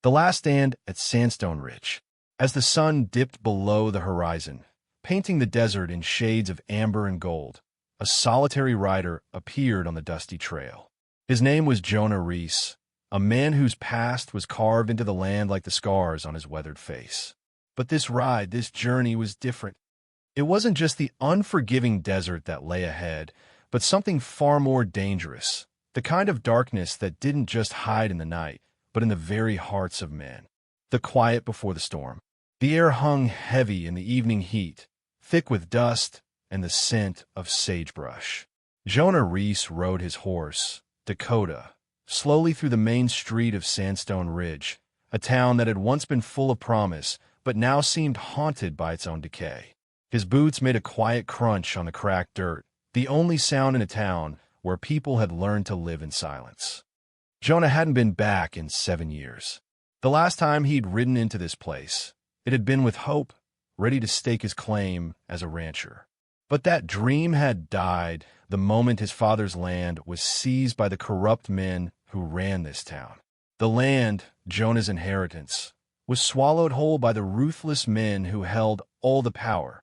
The last stand at Sandstone Ridge. As the sun dipped below the horizon, painting the desert in shades of amber and gold, a solitary rider appeared on the dusty trail. His name was Jonah Reese, a man whose past was carved into the land like the scars on his weathered face. But this journey was different. It wasn't just the unforgiving desert that lay ahead, but something far more dangerous, the kind of darkness that didn't just hide in the night, but in the very hearts of men. The quiet before the storm. The air hung heavy in the evening heat, thick with dust and the scent of sagebrush. Jonah Reese rode his horse, Dakota, slowly through the main street of Sandstone Ridge, a town that had once been full of promise, but now seemed haunted by its own decay. His boots made a quiet crunch on the cracked dirt, the only sound in a town where people had learned to live in silence. Jonah hadn't been back in 7 years. The last time he'd ridden into this place, it had been with hope, ready to stake his claim as a rancher. But that dream had died the moment his father's land was seized by the corrupt men who ran this town. The land, Jonah's inheritance, was swallowed whole by the ruthless men who held all the power,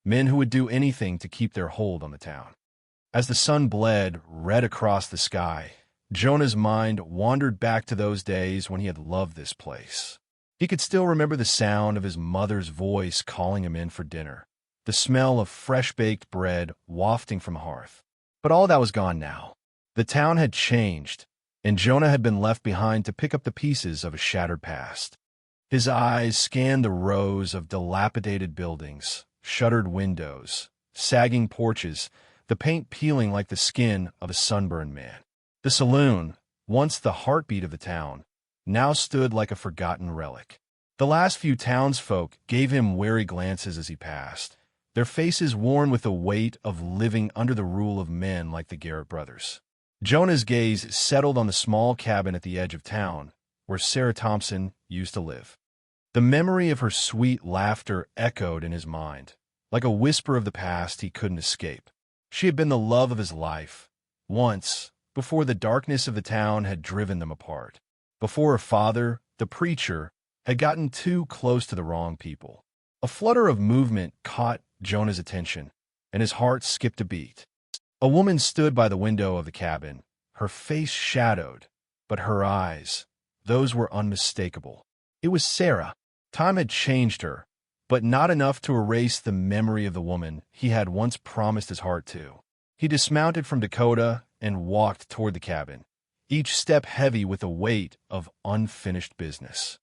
men who would do anything to keep their hold on the town. As the sun bled red across the sky, Jonah's mind wandered back to those days when he had loved this place. He could still remember the sound of his mother's voice calling him in for dinner, the smell of fresh-baked bread wafting from the hearth. But all that was gone now. The town had changed, and Jonah had been left behind to pick up the pieces of a shattered past. His eyes scanned the rows of dilapidated buildings, shuttered windows, sagging porches, the paint peeling like the skin of a sunburned man. The saloon, once the heartbeat of the town, now stood like a forgotten relic. The last few townsfolk gave him wary glances as he passed, their faces worn with the weight of living under the rule of men like the Garrett brothers. Jonah's gaze settled on the small cabin at the edge of town, where Sarah Thompson used to live. The memory of her sweet laughter echoed in his mind, like a whisper of the past he couldn't escape. She had been the love of his life, once, before the darkness of the town had driven them apart, before her father, the preacher, had gotten too close to the wrong people. A flutter of movement caught Jonah's attention, and his heart skipped a beat. A woman stood by the window of the cabin, her face shadowed, but her eyes, those were unmistakable. It was Sarah. Time had changed her, but not enough to erase the memory of the woman he had once promised his heart to. He dismounted from Dakota and walked toward the cabin, each step heavy with the weight of unfinished business.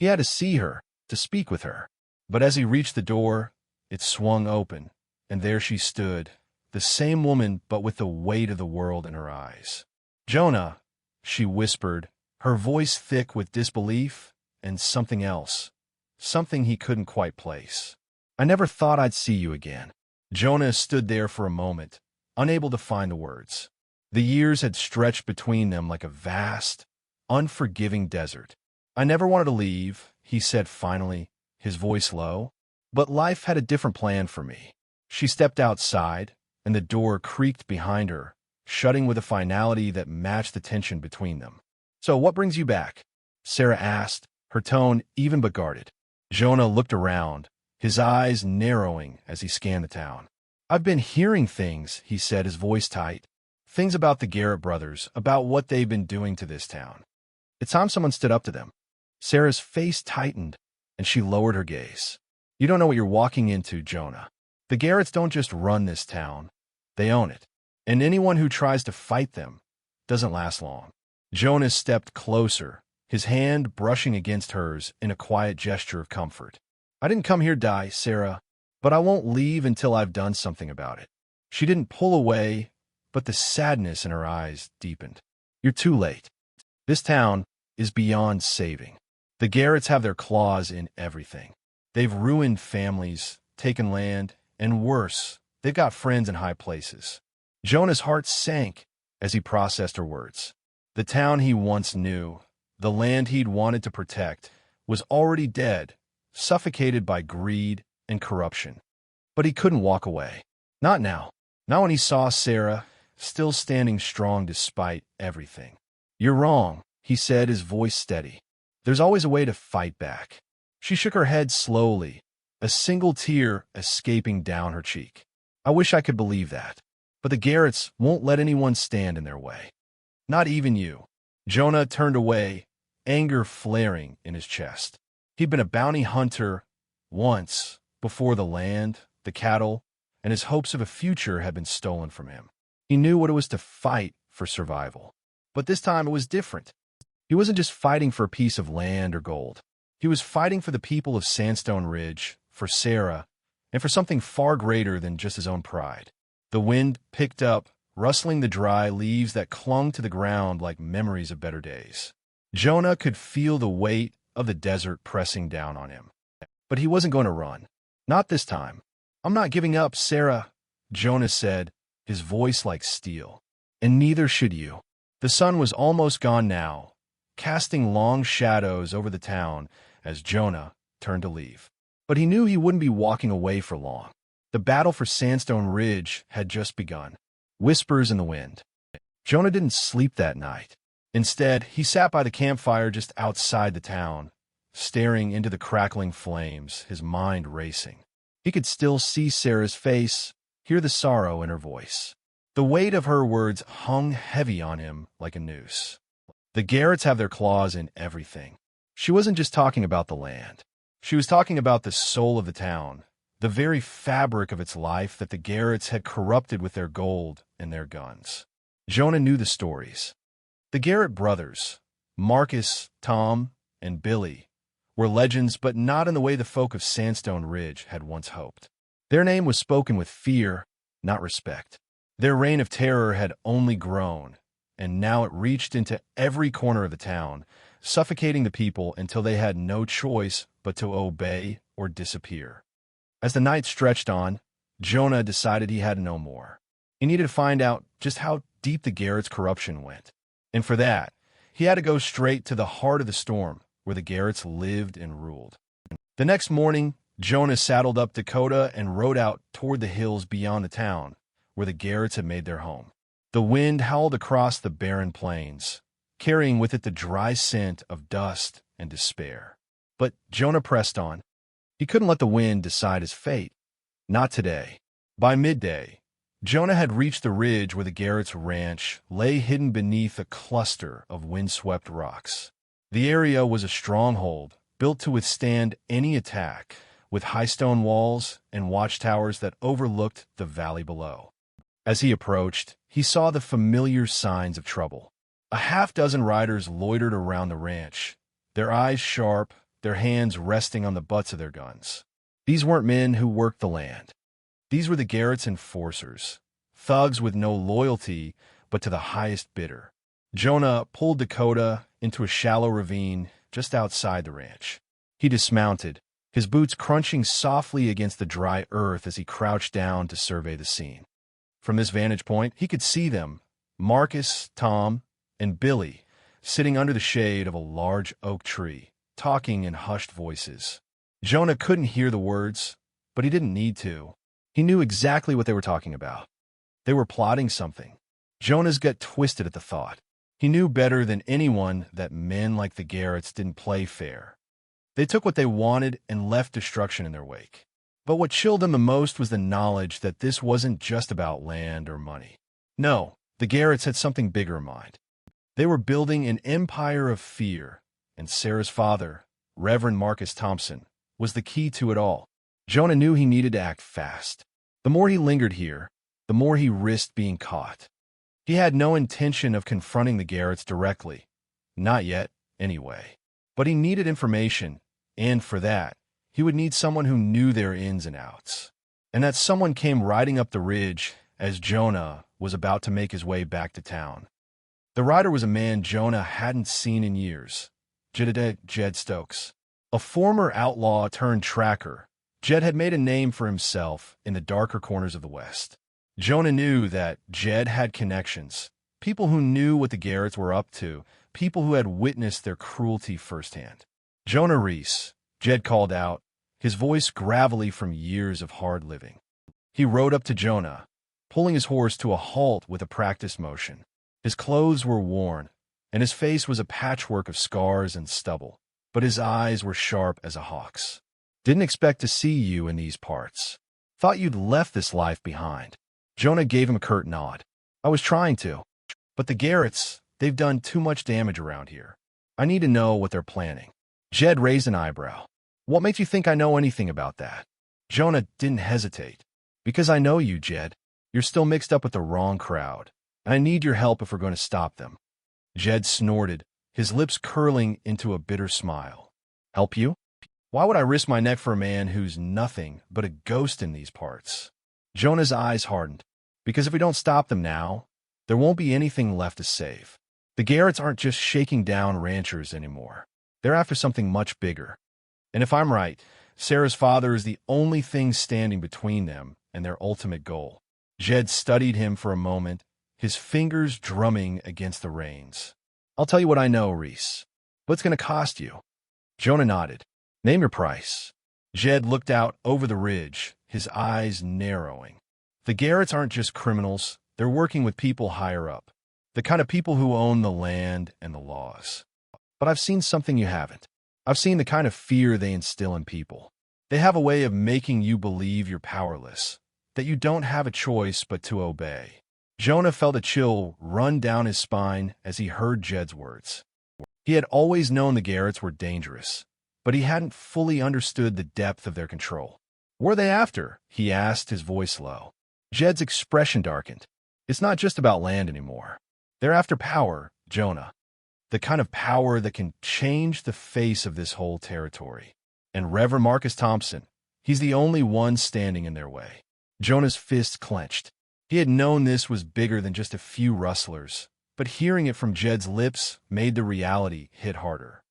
He had to see her, to speak with her. But as he reached the door, it swung open, and there she stood, the same woman but with the weight of the world in her eyes. "Jonah," she whispered, her voice thick with disbelief and something else, something he couldn't quite place. "I never thought I'd see you again." Jonah stood there for a moment, unable to find the words. The years had stretched between them like a vast, unforgiving desert. "I never wanted to leave," he said finally, his voice low, "but life had a different plan for me." She stepped outside, and the door creaked behind her, shutting with a finality that matched the tension between them. "So what brings you back?" Sarah asked, her tone even but guarded. Jonah looked around, his eyes narrowing as he scanned the town. "I've been hearing things," he said, his voice tight. "Things about the Garrett brothers, about what they've been doing to this town. It's time someone stood up to them." Sarah's face tightened, and she lowered her gaze. "You don't know what you're walking into, Jonah. The Garretts don't just run this town. They own it. And anyone who tries to fight them doesn't last long." Jonah stepped closer, his hand brushing against hers in a quiet gesture of comfort. "I didn't come here to die, Sarah, but I won't leave until I've done something about it." She didn't pull away, but the sadness in her eyes deepened. "You're too late. This town is beyond saving. The Garretts have their claws in everything. They've ruined families, taken land, and worse, they've got friends in high places." Jonah's heart sank as he processed her words. The town he once knew, the land he'd wanted to protect, was already dead, suffocated by greed and corruption. But he couldn't walk away. Not now. Not when he saw Sarah, still standing strong despite everything. "You're wrong," he said, his voice steady. There's always a way to fight back. She shook her head slowly, a single tear escaping down her cheek. I wish I could believe that. But the Garretts won't let anyone stand in their way. Not even you. Jonah turned away, anger flaring in his chest. He'd been a bounty hunter once, before the land, the cattle, and his hopes of a future had been stolen from him. He knew what it was to fight for survival. But this time it was different. He wasn't just fighting for a piece of land or gold. He was fighting for the people of Sandstone Ridge, for Sarah, and for something far greater than just his own pride. The wind picked up, rustling the dry leaves that clung to the ground like memories of better days. Jonah could feel the weight of the desert pressing down on him. But he wasn't going to run. Not this time. I'm not giving up, Sarah, Jonah said, his voice like steel. And neither should you. The sun was almost gone now, casting long shadows over the town as Jonah turned to leave. But he knew he wouldn't be walking away for long. The battle for Sandstone Ridge had just begun. Whispers in the wind. Jonah didn't sleep that night. Instead, he sat by the campfire just outside the town, staring into the crackling flames, his mind racing. He could still see Sarah's face, hear the sorrow in her voice. The weight of her words hung heavy on him like a noose. The Garretts have their claws in everything. She wasn't just talking about the land. She was talking about the soul of the town, the very fabric of its life that the Garretts had corrupted with their gold and their guns. Jonah knew the stories. The Garrett brothers, Marcus, Tom, and Billy, were legends, but not in the way the folk of Sandstone Ridge had once hoped. Their name was spoken with fear, not respect. Their reign of terror had only grown, and now it reached into every corner of the town, suffocating the people until they had no choice but to obey or disappear. As the night stretched on, Jonah decided he had to know more. He needed to find out just how deep the Garrett's corruption went. And for that, he had to go straight to the heart of the storm, where the Garretts lived and ruled. The next morning, Jonah saddled up Dakota and rode out toward the hills beyond the town, where the Garretts had made their home. The wind howled across the barren plains, carrying with it the dry scent of dust and despair. But Jonah pressed on. He couldn't let the wind decide his fate. Not today. By midday, Jonah had reached the ridge where the Garretts' ranch lay hidden beneath a cluster of windswept rocks. The area was a stronghold, built to withstand any attack, with high stone walls and watchtowers that overlooked the valley below. As he approached, he saw the familiar signs of trouble. A half-dozen riders loitered around the ranch, their eyes sharp, their hands resting on the butts of their guns. These weren't men who worked the land. These were the Garretts' enforcers, thugs with no loyalty but to the highest bidder. Jonah pulled Dakota into a shallow ravine just outside the ranch. He dismounted, his boots crunching softly against the dry earth as he crouched down to survey the scene. From this vantage point, he could see them, Marcus, Tom, and Billy, sitting under the shade of a large oak tree, talking in hushed voices. Jonah couldn't hear the words, but he didn't need to. He knew exactly what they were talking about. They were plotting something. Jonah's gut twisted at the thought. He knew better than anyone that men like the Garretts didn't play fair. They took what they wanted and left destruction in their wake. But what chilled him the most was the knowledge that this wasn't just about land or money. No, the Garretts had something bigger in mind. They were building an empire of fear, and Sarah's father, Reverend Marcus Thompson, was the key to it all. Jonah knew he needed to act fast. The more he lingered here, the more he risked being caught. He had no intention of confronting the Garretts directly. Not yet, anyway. But he needed information, and for that, he would need someone who knew their ins and outs. And that someone came riding up the ridge as Jonah was about to make his way back to town. The rider was a man Jonah hadn't seen in years, Jed Stokes. A former outlaw turned tracker, Jed had made a name for himself in the darker corners of the West. Jonah knew that Jed had connections, people who knew what the Garretts were up to, people who had witnessed their cruelty firsthand. Jonah Reese, Jed called out, his voice gravelly from years of hard living. He rode up to Jonah, pulling his horse to a halt with a practiced motion. His clothes were worn, and his face was a patchwork of scars and stubble. but his eyes were sharp as a hawk's. "Didn't expect to see you in these parts. Thought you'd left this life behind." Jonah gave him a curt nod. "I was trying to. But the Garretts, they've done too much damage around here. I need to know what they're planning." Jed raised an eyebrow. "What makes you think I know anything about that?" Jonah didn't hesitate. "Because I know you, Jed. You're still mixed up with the wrong crowd. And I need your help if we're going to stop them." Jed snorted, his lips curling into a bitter smile. "Help you? Why would I risk my neck for a man who's nothing but a ghost in these parts?" Jonah's eyes hardened. "Because if we don't stop them now, there won't be anything left to save. The Garretts aren't just shaking down ranchers anymore. They're after something much bigger. And if I'm right, Sarah's father is the only thing standing between them and their ultimate goal." Jed studied him for a moment, his fingers drumming against the reins. "I'll tell you what I know, Reese. What's going to cost you?" Jonah nodded. "Name your price." Jed looked out over the ridge, his eyes narrowing. "The Garretts aren't just criminals. They're working with people higher up. The kind of people who own the land and the laws. But I've seen something you haven't. I've seen the kind of fear they instill in people. They have a way of making you believe you're powerless, that you don't have a choice but to obey." Jonah felt a chill run down his spine as he heard Jed's words. He had always known the Garretts were dangerous, but he hadn't fully understood the depth of their control. "What are they after?" he asked, his voice low. Jed's expression darkened. "It's not just about land anymore. They're after power, Jonah. The kind of power that can change the face of this whole territory. And Reverend Marcus Thompson, he's the only one standing in their way." Jonah's fist clenched. He had known this was bigger than just a few rustlers, but hearing it from Jed's lips made the reality hit harder.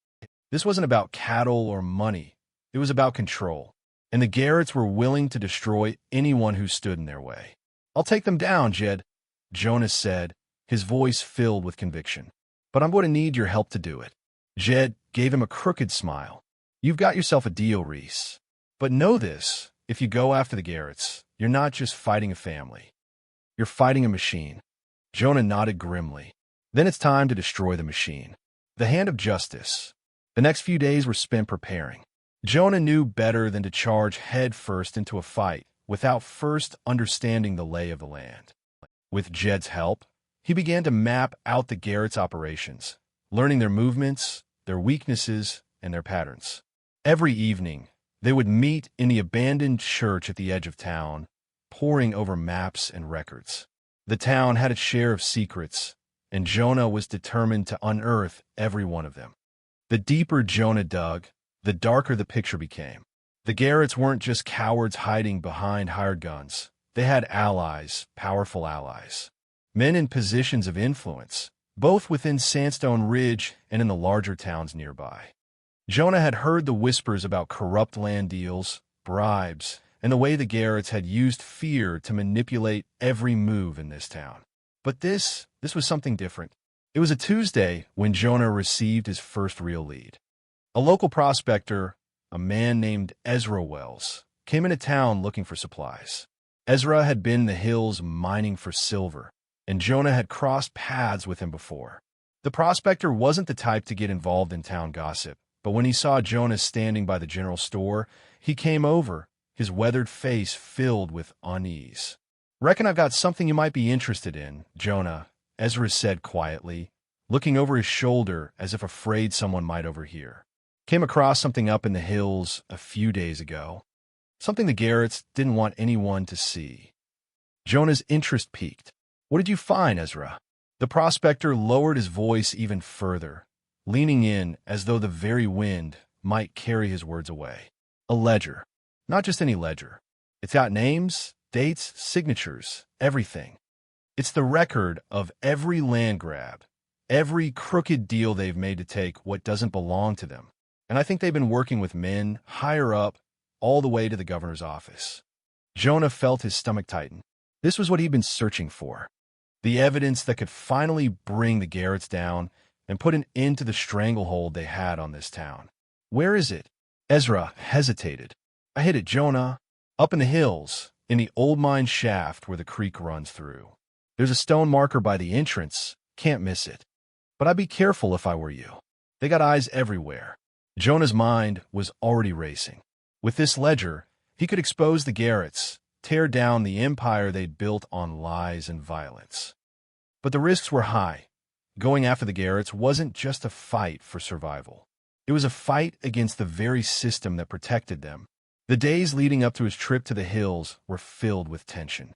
This wasn't about cattle or money. It was about control. And the Garretts were willing to destroy anyone who stood in their way. "I'll take them down, Jed," Jonah said, his voice filled with conviction. "But I'm going to need your help to do it." Jed gave him a crooked smile. "You've got yourself a deal, Reese. But know this, if you go after the Garretts, you're not just fighting a family. You're fighting a machine." Jonah nodded grimly. "Then it's time to destroy the machine. The hand of justice." The next few days were spent preparing. Jonah knew better than to charge head first into a fight without first understanding the lay of the land. With Jed's help, he began to map out the Garretts' operations, learning their movements, their weaknesses, and their patterns. Every evening, they would meet in the abandoned church at the edge of town, poring over maps and records. The town had its share of secrets, and Jonah was determined to unearth every one of them. The deeper Jonah dug, the darker the picture became. The Garretts weren't just cowards hiding behind hired guns. They had allies, powerful allies. Men in positions of influence, both within Sandstone Ridge and in the larger towns nearby. Jonah had heard the whispers about corrupt land deals, bribes, and the way the Garretts had used fear to manipulate every move in this town. But this was something different. It was a Tuesday when Jonah received his first real lead. A local prospector, a man named Ezra Wells, came into town looking for supplies. Ezra had been in the hills mining for silver, and Jonah had crossed paths with him before. The prospector wasn't the type to get involved in town gossip, but when he saw Jonah standing by the general store, he came over, his weathered face filled with unease. "Reckon I've got something you might be interested in, Jonah," Ezra said quietly, looking over his shoulder as if afraid someone might overhear. "Came across something up in the hills a few days ago. Something the Garretts didn't want anyone to see." Jonah's interest peaked. "What did you find, Ezra?" The prospector lowered his voice even further, leaning in as though the very wind might carry his words away. "A ledger. Not just any ledger. It's got names, dates, signatures, everything. It's the record of every land grab, every crooked deal they've made to take what doesn't belong to them. And I think they've been working with men higher up all the way to the governor's office." Jonah felt his stomach tighten. This was what he'd been searching for. The evidence that could finally bring the Garretts down and put an end to the stranglehold they had on this town. "Where is it?" Ezra hesitated. "I hid it, Jonah. Up in the hills, in the old mine shaft where the creek runs through. There's a stone marker by the entrance. Can't miss it. But I'd be careful if I were you. They got eyes everywhere. Jonah's mind was already racing. With this ledger, he could expose the Garretts, tear down the empire they'd built on lies and violence. But the risks were high. Going after the Garretts wasn't just a fight for survival. It was a fight against the very system that protected them. The days leading up to his trip to the hills were filled with tension.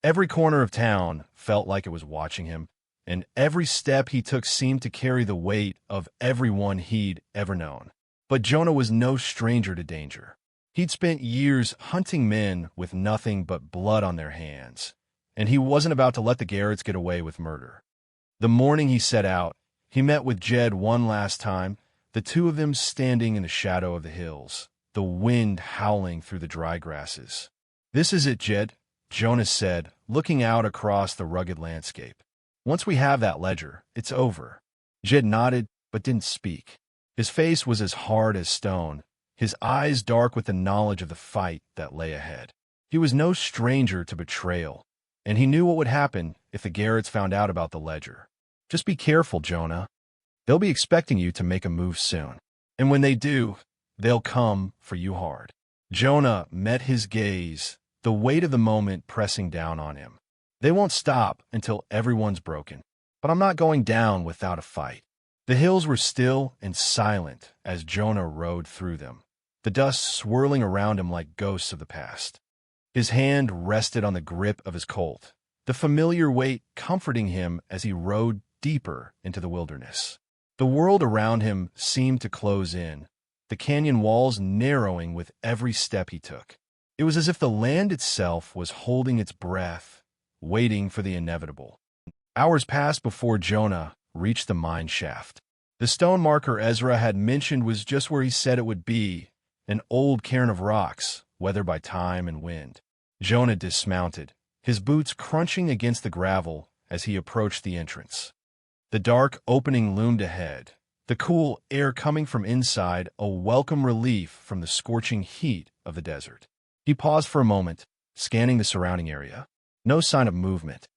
Every corner of town felt like it was watching him, and every step he took seemed to carry the weight of everyone he'd ever known. But Jonah was no stranger to danger. He'd spent years hunting men with nothing but blood on their hands, and he wasn't about to let the Garretts get away with murder. The morning he set out, he met with Jed one last time, the two of them standing in the shadow of the hills, the wind howling through the dry grasses. "This is it, Jed," Jonah said, looking out across the rugged landscape. "Once we have that ledger, it's over." Jed nodded, but didn't speak. His face was as hard as stone, his eyes dark with the knowledge of the fight that lay ahead. He was no stranger to betrayal, and he knew what would happen if the Garretts found out about the ledger. "Just be careful, Jonah. They'll be expecting you to make a move soon. And when they do, they'll come for you hard." Jonah met his gaze, the weight of the moment pressing down on him. "They won't stop until everyone's broken. But I'm not going down without a fight." The hills were still and silent as Jonah rode through them, the dust swirling around him like ghosts of the past. His hand rested on the grip of his Colt, the familiar weight comforting him as he rode deeper into the wilderness. The world around him seemed to close in, the canyon walls narrowing with every step he took. It was as if the land itself was holding its breath, waiting for the inevitable. Hours passed before Jonah reached the mine shaft. The stone marker Ezra had mentioned was just where he said it would be, an old cairn of rocks, weathered by time and wind. Jonah dismounted, his boots crunching against the gravel as he approached the entrance. The dark opening loomed ahead, the cool air coming from inside, a welcome relief from the scorching heat of the desert. He paused for a moment, scanning the surrounding area. No sign of movement.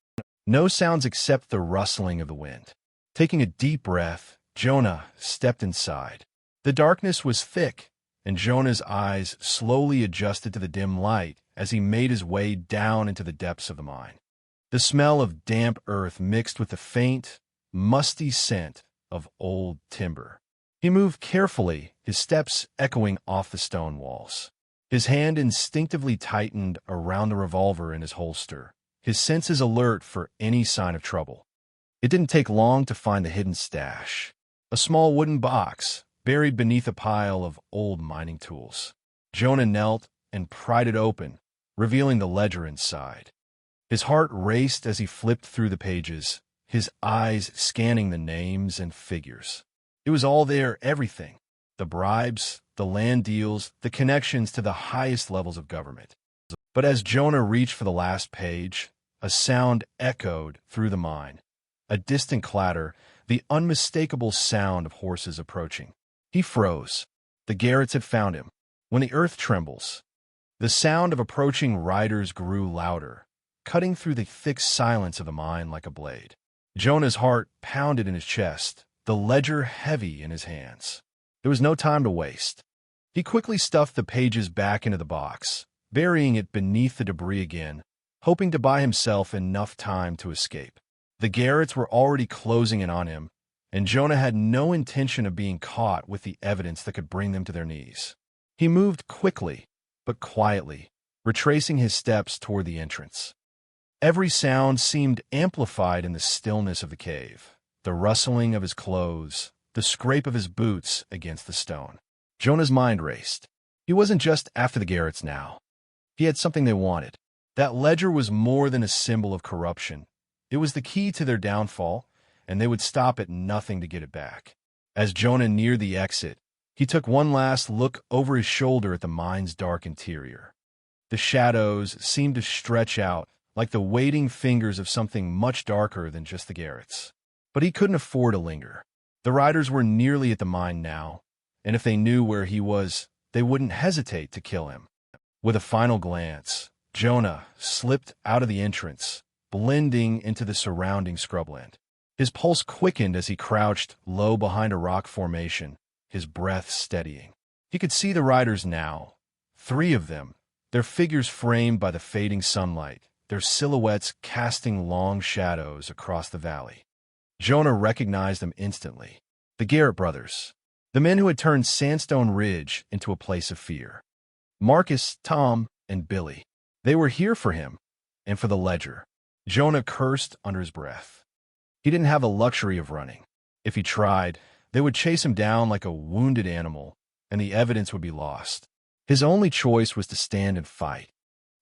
No sounds except the rustling of the wind. Taking a deep breath, Jonah stepped inside. The darkness was thick, and Jonah's eyes slowly adjusted to the dim light as he made his way down into the depths of the mine. The smell of damp earth mixed with the faint, musty scent of old timber. He moved carefully, his steps echoing off the stone walls. His hand instinctively tightened around the revolver in his holster, his senses alert for any sign of trouble. It didn't take long to find the hidden stash, a small wooden box buried beneath a pile of old mining tools. Jonah knelt and pried it open, revealing the ledger inside. His heart raced as he flipped through the pages, his eyes scanning the names and figures. It was all there, everything. The bribes, the land deals, the connections to the highest levels of government. But as Jonah reached for the last page, a sound echoed through the mine. A distant clatter, the unmistakable sound of horses approaching. He froze. The Garretts had found him. When the earth trembles, the sound of approaching riders grew louder, cutting through the thick silence of the mine like a blade. Jonah's heart pounded in his chest, the ledger heavy in his hands. There was no time to waste. He quickly stuffed the pages back into the box, burying it beneath the debris again, hoping to buy himself enough time to escape. The Garretts were already closing in on him, and Jonah had no intention of being caught with the evidence that could bring them to their knees. He moved quickly, but quietly, retracing his steps toward the entrance. Every sound seemed amplified in the stillness of the cave, the rustling of his clothes, the scrape of his boots against the stone. Jonah's mind raced. He wasn't just after the Garretts now. He had something they wanted. That ledger was more than a symbol of corruption. It was the key to their downfall, and they would stop at nothing to get it back. As Jonah neared the exit, he took one last look over his shoulder at the mine's dark interior. The shadows seemed to stretch out like the waiting fingers of something much darker than just the Garretts. But he couldn't afford to linger. The riders were nearly at the mine now, and if they knew where he was, they wouldn't hesitate to kill him. With a final glance, Jonah slipped out of the entrance, blending into the surrounding scrubland. His pulse quickened as he crouched low behind a rock formation, his breath steadying. He could see the riders now, 3 of them, their figures framed by the fading sunlight, their silhouettes casting long shadows across the valley. Jonah recognized them instantly. The Garrett brothers, the men who had turned Sandstone Ridge into a place of fear. Marcus, Tom, and Billy. They were here for him, and for the ledger. Jonah cursed under his breath. He didn't have the luxury of running. If he tried, they would chase him down like a wounded animal, and the evidence would be lost. His only choice was to stand and fight.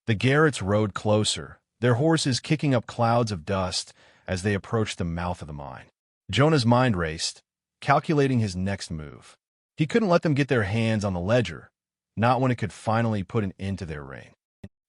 The Garretts rode closer, their horses kicking up clouds of dust as they approached the mouth of the mine. Jonah's mind raced, calculating his next move. He couldn't let them get their hands on the ledger, not when it could finally put an end to their reign.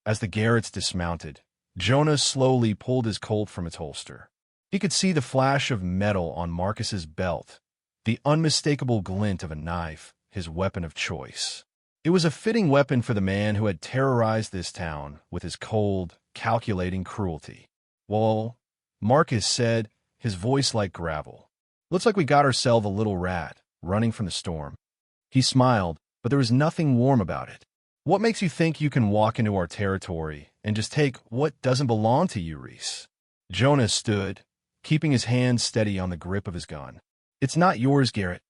As the Garretts dismounted, Jonah slowly pulled his Colt from its holster. He could see the flash of metal on Marcus's belt, the unmistakable glint of a knife, his weapon of choice. It was a fitting weapon for the man who had terrorized this town with his cold, calculating cruelty. "Well," Marcus said, his voice like gravel. "Looks like we got ourselves a little rat, running from the storm." He smiled, but there was nothing warm about it. "What makes you think you can walk into our territory and just take what doesn't belong to you, Reese?" Jonah stood, keeping his hand steady on the grip of his gun. "It's not yours, Garrett."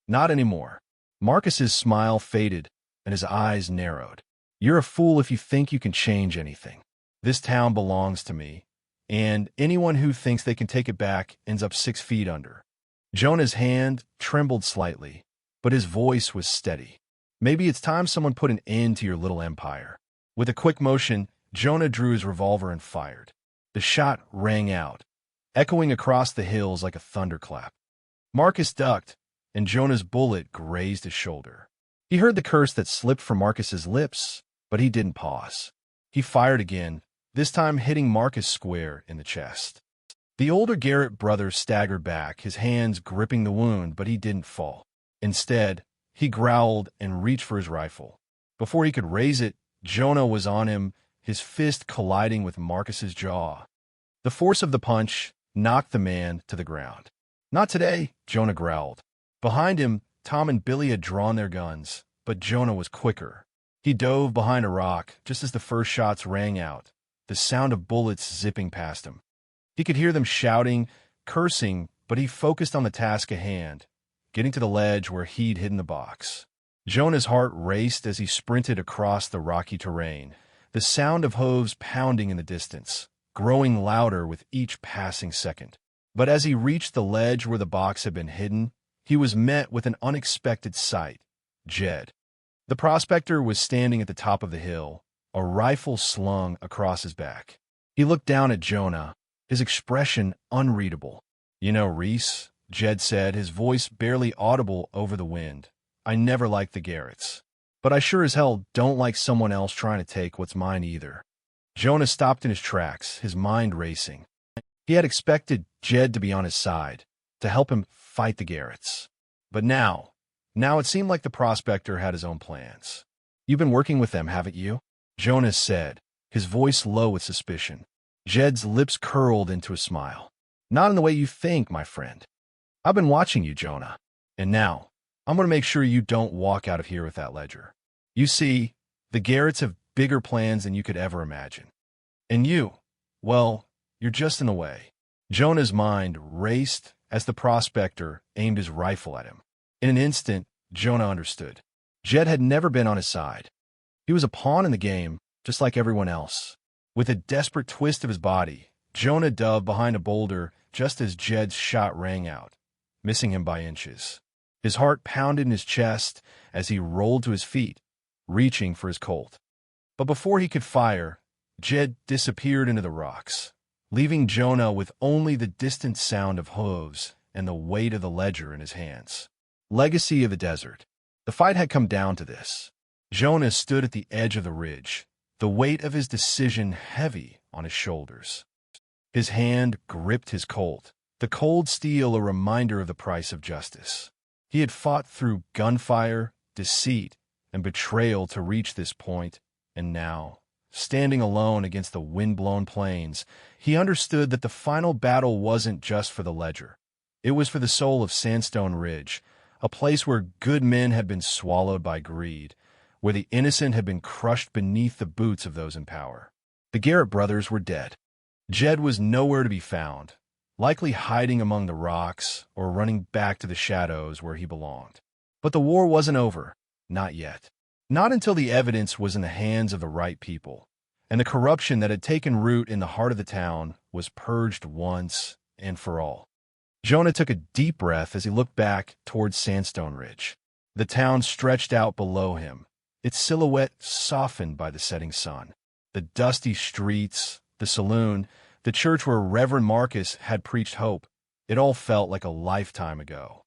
"Not anymore." Marcus's smile faded, and his eyes narrowed. "You're a fool if you think you can change anything. This town belongs to me, and anyone who thinks they can take it back ends up 6 feet under." Jonah's hand trembled slightly, but his voice was steady. "Maybe it's time someone put an end to your little empire." With a quick motion, Jonah drew his revolver and fired. The shot rang out, echoing across the hills like a thunderclap. Marcus ducked, and Jonah's bullet grazed his shoulder. He heard the curse that slipped from Marcus's lips, but he didn't pause. He fired again, this time hitting Marcus square in the chest. The older Garrett brother staggered back, his hands gripping the wound, but he didn't fall. Instead, he growled and reached for his rifle. Before he could raise it, Jonah was on him, his fist colliding with Marcus's jaw. The force of the punch knocked the man to the ground. "Not today," Jonah growled. Behind him, Tom and Billy had drawn their guns, but Jonah was quicker. He dove behind a rock just as the first shots rang out, the sound of bullets zipping past him. He could hear them shouting, cursing, but he focused on the task at hand, getting to the ledge where he'd hidden the box. Jonah's heart raced as he sprinted across the rocky terrain, the sound of hooves pounding in the distance, growing louder with each passing second. But as he reached the ledge where the box had been hidden, he was met with an unexpected sight. Jed. The prospector was standing at the top of the hill, a rifle slung across his back. He looked down at Jonah, his expression unreadable. "You know, Reese," Jed said, his voice barely audible over the wind, "I never liked the Garretts. But I sure as hell don't like someone else trying to take what's mine either." Jonah stopped in his tracks, his mind racing. He had expected Jed to be on his side, to help him fight the Garretts. But now it seemed like the prospector had his own plans. "You've been working with them, haven't you?" Jonah said, his voice low with suspicion. Jed's lips curled into a smile. "Not in the way you think, my friend. I've been watching you, Jonah. And now, I'm going to make sure you don't walk out of here with that ledger. You see, the Garretts have bigger plans than you could ever imagine. And you, well, you're just in the way." Jonah's mind raced as the prospector aimed his rifle at him. In an instant, Jonah understood. Jed had never been on his side. He was a pawn in the game, just like everyone else. With a desperate twist of his body, Jonah dove behind a boulder just as Jed's shot rang out, missing him by inches. His heart pounded in his chest as he rolled to his feet, reaching for his Colt. But before he could fire, Jed disappeared into the rocks, leaving Jonah with only the distant sound of hooves and the weight of the ledger in his hands. Legacy of the desert. The fight had come down to this. Jonah stood at the edge of the ridge, the weight of his decision heavy on his shoulders. His hand gripped his Colt, the cold steel a reminder of the price of justice. He had fought through gunfire, deceit, and betrayal to reach this point, and now, standing alone against the wind-blown plains, he understood that the final battle wasn't just for the ledger. It was for the soul of Sandstone Ridge, a place where good men had been swallowed by greed, where the innocent had been crushed beneath the boots of those in power. The Garrett brothers were dead. Jed was nowhere to be found, likely hiding among the rocks or running back to the shadows where he belonged. But the war wasn't over, not yet. Not until the evidence was in the hands of the right people, and the corruption that had taken root in the heart of the town was purged once and for all. Jonah took a deep breath as he looked back towards Sandstone Ridge. The town stretched out below him, its silhouette softened by the setting sun. The dusty streets, the saloon, the church where Reverend Marcus had preached hope, it all felt like a lifetime ago.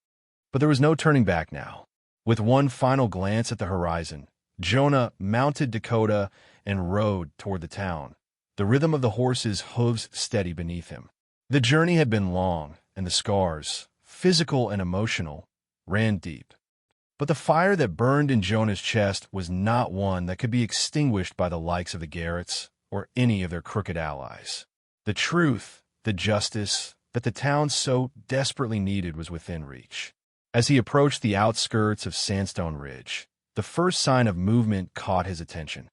But there was no turning back now. With one final glance at the horizon, Jonah mounted Dakota and rode toward the town, the rhythm of the horse's hooves steady beneath him. The journey had been long, and the scars, physical and emotional, ran deep. But the fire that burned in Jonah's chest was not one that could be extinguished by the likes of the Garretts or any of their crooked allies. The truth, the justice that the town so desperately needed was within reach. As he approached the outskirts of Sandstone Ridge, the first sign of movement caught his attention.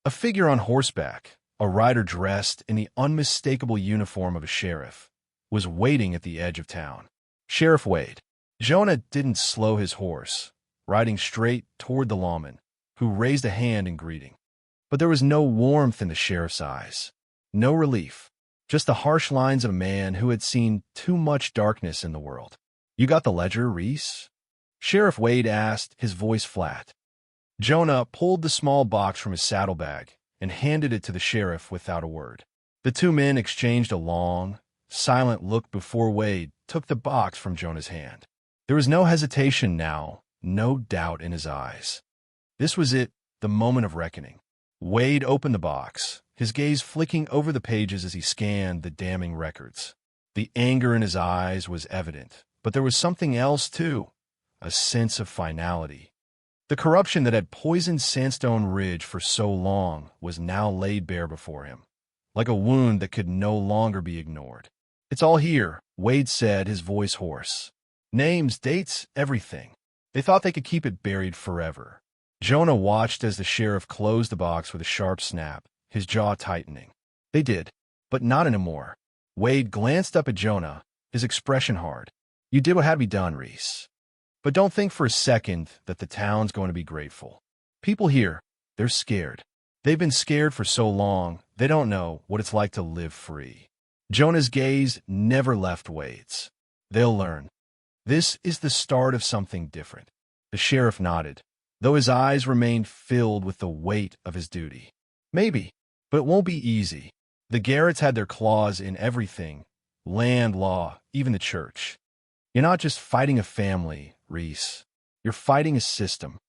A figure on horseback, a rider dressed in the unmistakable uniform of a sheriff, was waiting at the edge of town. Sheriff Wade. Jonah didn't slow his horse, riding straight toward the lawman, who raised a hand in greeting. But there was no warmth in the sheriff's eyes, no relief, just the harsh lines of a man who had seen too much darkness in the world. "You got the ledger, Reese?" Sheriff Wade asked, his voice flat. Jonah pulled the small box from his saddlebag and handed it to the sheriff without a word. The two men exchanged a long, silent look before Wade took the box from Jonah's hand. There was no hesitation now, no doubt in his eyes. This was it, the moment of reckoning. Wade opened the box, his gaze flicking over the pages as he scanned the damning records. The anger in his eyes was evident, but there was something else too, a sense of finality. The corruption that had poisoned Sandstone Ridge for so long was now laid bare before him, like a wound that could no longer be ignored. "It's all here," Wade said, his voice hoarse. "Names, dates, everything." They thought they could keep it buried forever. Jonah watched as the sheriff closed the box with a sharp snap, his jaw tightening. They did, but not anymore. Wade glanced up at Jonah, his expression hard. "You did what had to be done, Reese. But don't think for a second that the town's going to be grateful. People here, they're scared. They've been scared for so long, they don't know what it's like to live free." Jonah's gaze never left Wade's. "They'll learn. This is the start of something different." The sheriff nodded, though his eyes remained filled with the weight of his duty. "Maybe, but it won't be easy. The Garretts had their claws in everything, land, law, even the church. You're not just fighting a family, Reese. You're fighting a system."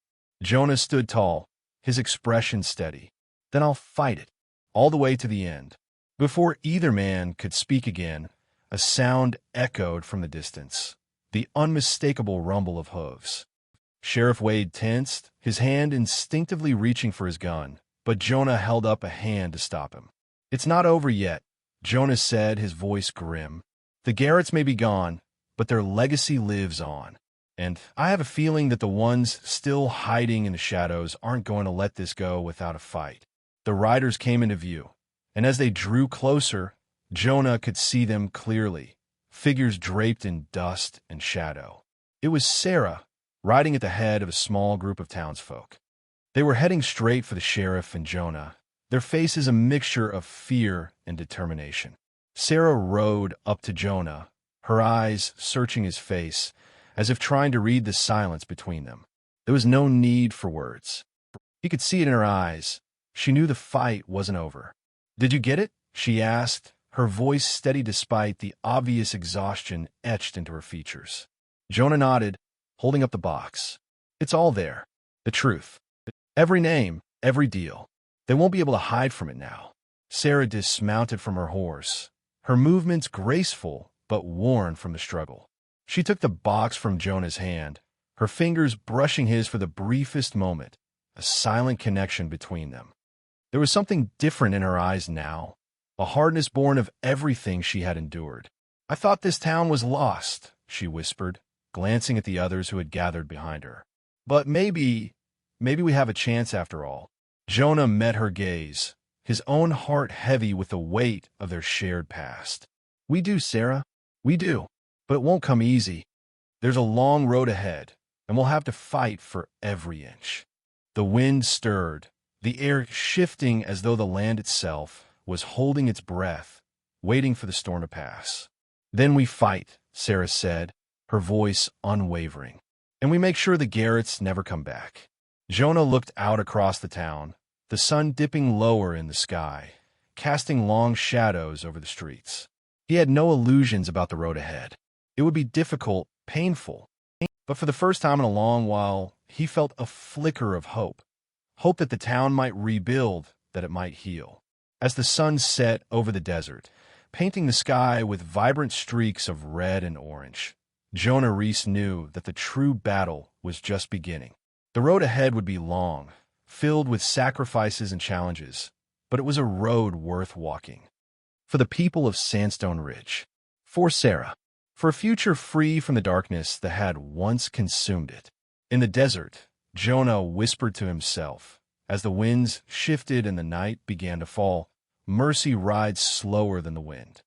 Jonah stood tall, his expression steady. "Then I'll fight it, all the way to the end." Before either man could speak again, a sound echoed from the distance, the unmistakable rumble of hooves. Sheriff Wade tensed, his hand instinctively reaching for his gun, but Jonah held up a hand to stop him. "It's not over yet," Jonah said, his voice grim. "The Garretts may be gone, but their legacy lives on. And I have a feeling that the ones still hiding in the shadows aren't going to let this go without a fight." The riders came into view, and as they drew closer, Jonah could see them clearly, figures draped in dust and shadow. It was Sarah, riding at the head of a small group of townsfolk. They were heading straight for the sheriff and Jonah, their faces a mixture of fear and determination. Sarah rode up to Jonah, her eyes searching his face, as if trying to read the silence between them. There was no need for words. He could see it in her eyes. She knew the fight wasn't over. "Did you get it?" she asked, her voice steady despite the obvious exhaustion etched into her features. Jonah nodded, holding up the box. "It's all there. The truth. Every name, every deal. They won't be able to hide from it now." Sarah dismounted from her horse, her movements graceful but worn from the struggle. She took the box from Jonah's hand, her fingers brushing his for the briefest moment, a silent connection between them. There was something different in her eyes now, a hardness born of everything she had endured. "I thought this town was lost," she whispered, glancing at the others who had gathered behind her. But maybe we have a chance after all. Jonah met her gaze, his own heart heavy with the weight of their shared past. We do, Sarah. We do. But it won't come easy. There's a long road ahead, and we'll have to fight for every inch. The wind stirred, the air shifting as though the land itself was holding its breath, waiting for the storm to pass. Then we fight, Sarah said, her voice unwavering. And we make sure the Garretts never come back. Jonah looked out across the town, the sun dipping lower in the sky, casting long shadows over the streets. He had no illusions about the road ahead. It would be difficult, painful, but for the first time in a long while, he felt a flicker of hope. Hope that the town might rebuild, that it might heal. As the sun set over the desert, painting the sky with vibrant streaks of red and orange, Jonah Reese knew that the true battle was just beginning. The road ahead would be long, filled with sacrifices and challenges, but it was a road worth walking. For the people of Sandstone Ridge, for Sarah, for a future free from the darkness that had once consumed it. In the desert, Jonah whispered to himself, as the winds shifted and the night began to fall, mercy rides slower than the wind.